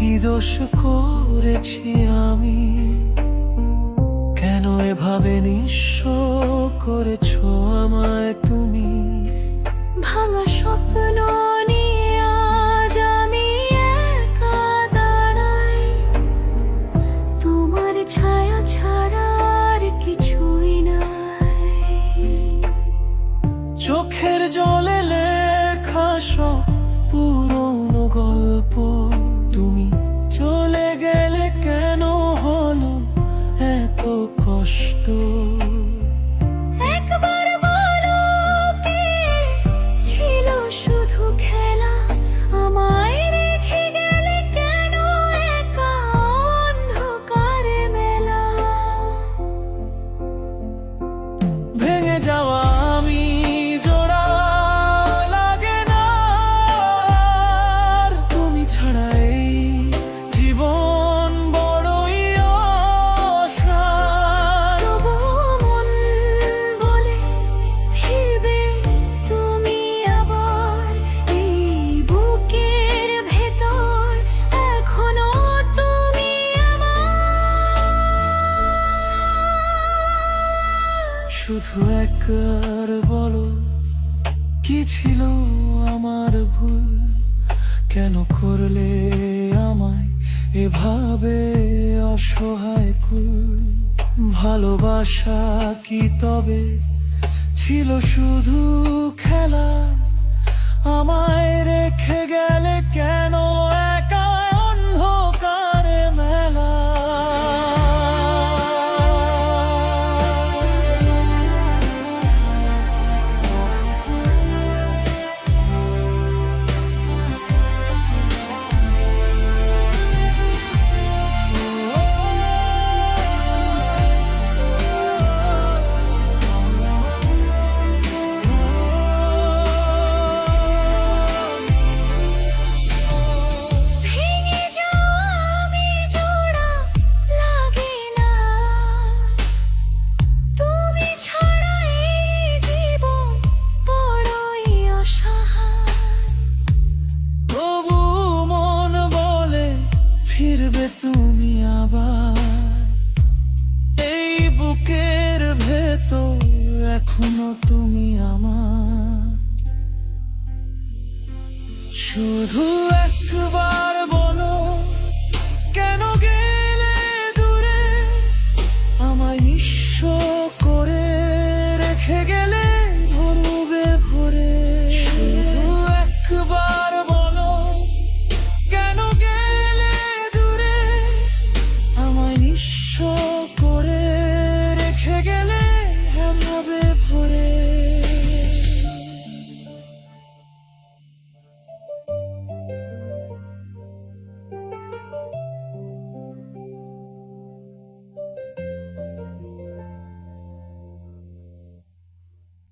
কি দোষ করেছি আমি, কেন এভাবে নিঃস্ব করেছো আমায় তুমি? ভাঙা স্বপ্ন নিয়ে আজ আমি একা দাঁড়াই, তোমার ছায়া ছাড়া আর কিছুই নাই। চোখের জলে লেখা সব পুরনো গল্প, তুমি চলে গেলে কেন হলো এত কষ্ট? একবার বলো কি ছিল শুধু খেলা, আমায় রেখে গেলে কেন একা অন্ধকারে মেলা? ভেঙে যাওয়া আমি জোড়া লাগে না আর, তুমি ছাড়া এই জীবন বড়ই অসার। তবুও মন বলে ফিরবে তুমি আবার, এই বুকের ভেতর এখনো তুমি আমার। শুধু একবার বলো কি ছিল আমার ভুল, কেন করলে আমায় এভাবে অসহায় কুল? ভালোবাসা কি তবে ছিল শুধু খেলা? আমায় রেখে গেলে কেন একা অন্ধকারে মেলা? ভেঙে যাওয়া আমি জোড়া লাগে না, তুমি ছাড়া এই জীবন বড়ই অসহায়। তবু মন বলে ফিরবে তুমি আবার, এই বুকের ভেতর এখনো তুমি আমার। শুধু একবার